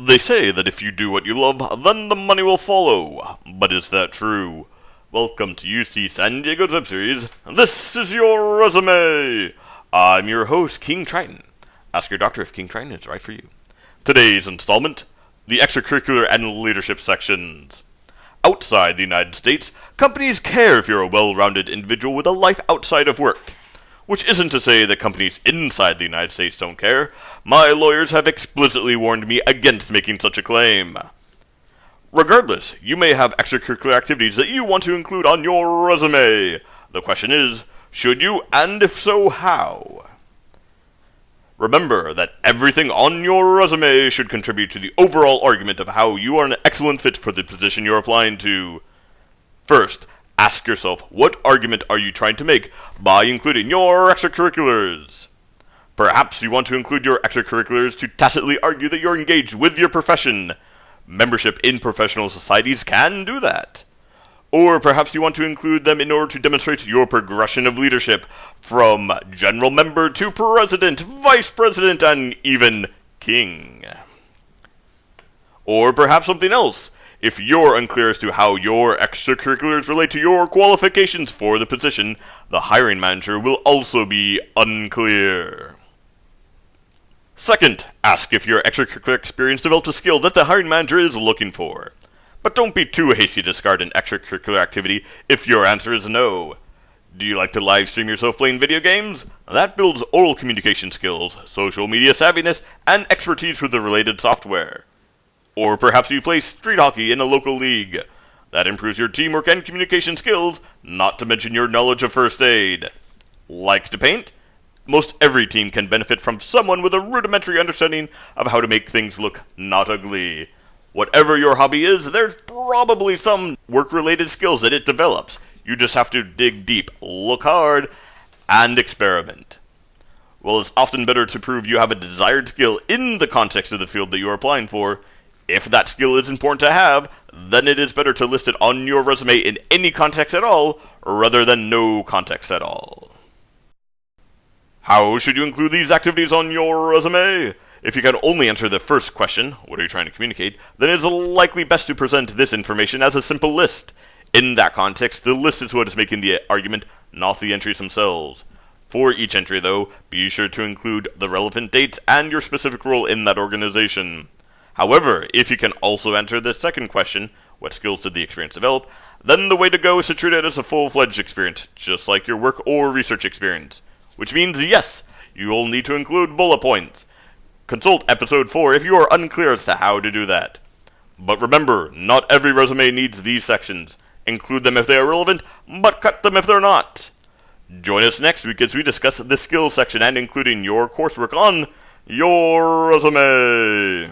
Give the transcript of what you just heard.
They say that if you do what you love, then the money will follow. But is that true? Welcome to UC San Diego's web series, This is Your Resume! I'm your host, King Triton. Ask your doctor if King Triton is right for you. Today's installment, the extracurricular and leadership sections. Outside the United States, companies care if you're a well-rounded individual with a life outside of work. Which isn't to say that companies inside the United States don't care. My lawyers have explicitly warned me against making such a claim. Regardless, you may have extracurricular activities that you want to include on your resume. The question is, should you, and if so, how? Remember that everything on your resume should contribute to the overall argument of how you are an excellent fit for the position you're applying to. First, ask yourself, what argument are you trying to make by including your extracurriculars? Perhaps you want to include your extracurriculars to tacitly argue that you're engaged with your profession. Membership in professional societies can do that. Or perhaps you want to include them in order to demonstrate your progression of leadership from general member to president, vice president, and even king. Or perhaps something else. If you're unclear as to how your extracurriculars relate to your qualifications for the position, the hiring manager will also be unclear. Second, ask if your extracurricular experience developed a skill that the hiring manager is looking for. But don't be too hasty to discard an extracurricular activity if your answer is no. Do you like to live stream yourself playing video games? That builds oral communication skills, social media savviness, and expertise with the related software. Or perhaps you play street hockey in a local league. That improves your teamwork and communication skills, not to mention your knowledge of first aid. Like to paint? Most every team can benefit from someone with a rudimentary understanding of how to make things look not ugly. Whatever your hobby is, there's probably some work-related skills that it develops. You just have to dig deep, look hard, and experiment. Well, it's often better to prove you have a desired skill in the context of the field that you are applying for. If that skill is important to have, then it is better to list it on your resume in any context at all, rather than no context at all. How should you include these activities on your resume? If you can only answer the first question, what are you trying to communicate, then it is likely best to present this information as a simple list. In that context, the list is what is making the argument, not the entries themselves. For each entry, though, be sure to include the relevant dates and your specific role in that organization. However, if you can also answer the second question, what skills did the experience develop, then the way to go is to treat it as a full-fledged experience, just like your work or research experience. Which means, yes, you will need to include bullet points. Consult episode 4 if you are unclear as to how to do that. But remember, not every resume needs these sections. Include them if they are relevant, but cut them if they're not. Join us next week as we discuss the skills section and including your coursework on your resume.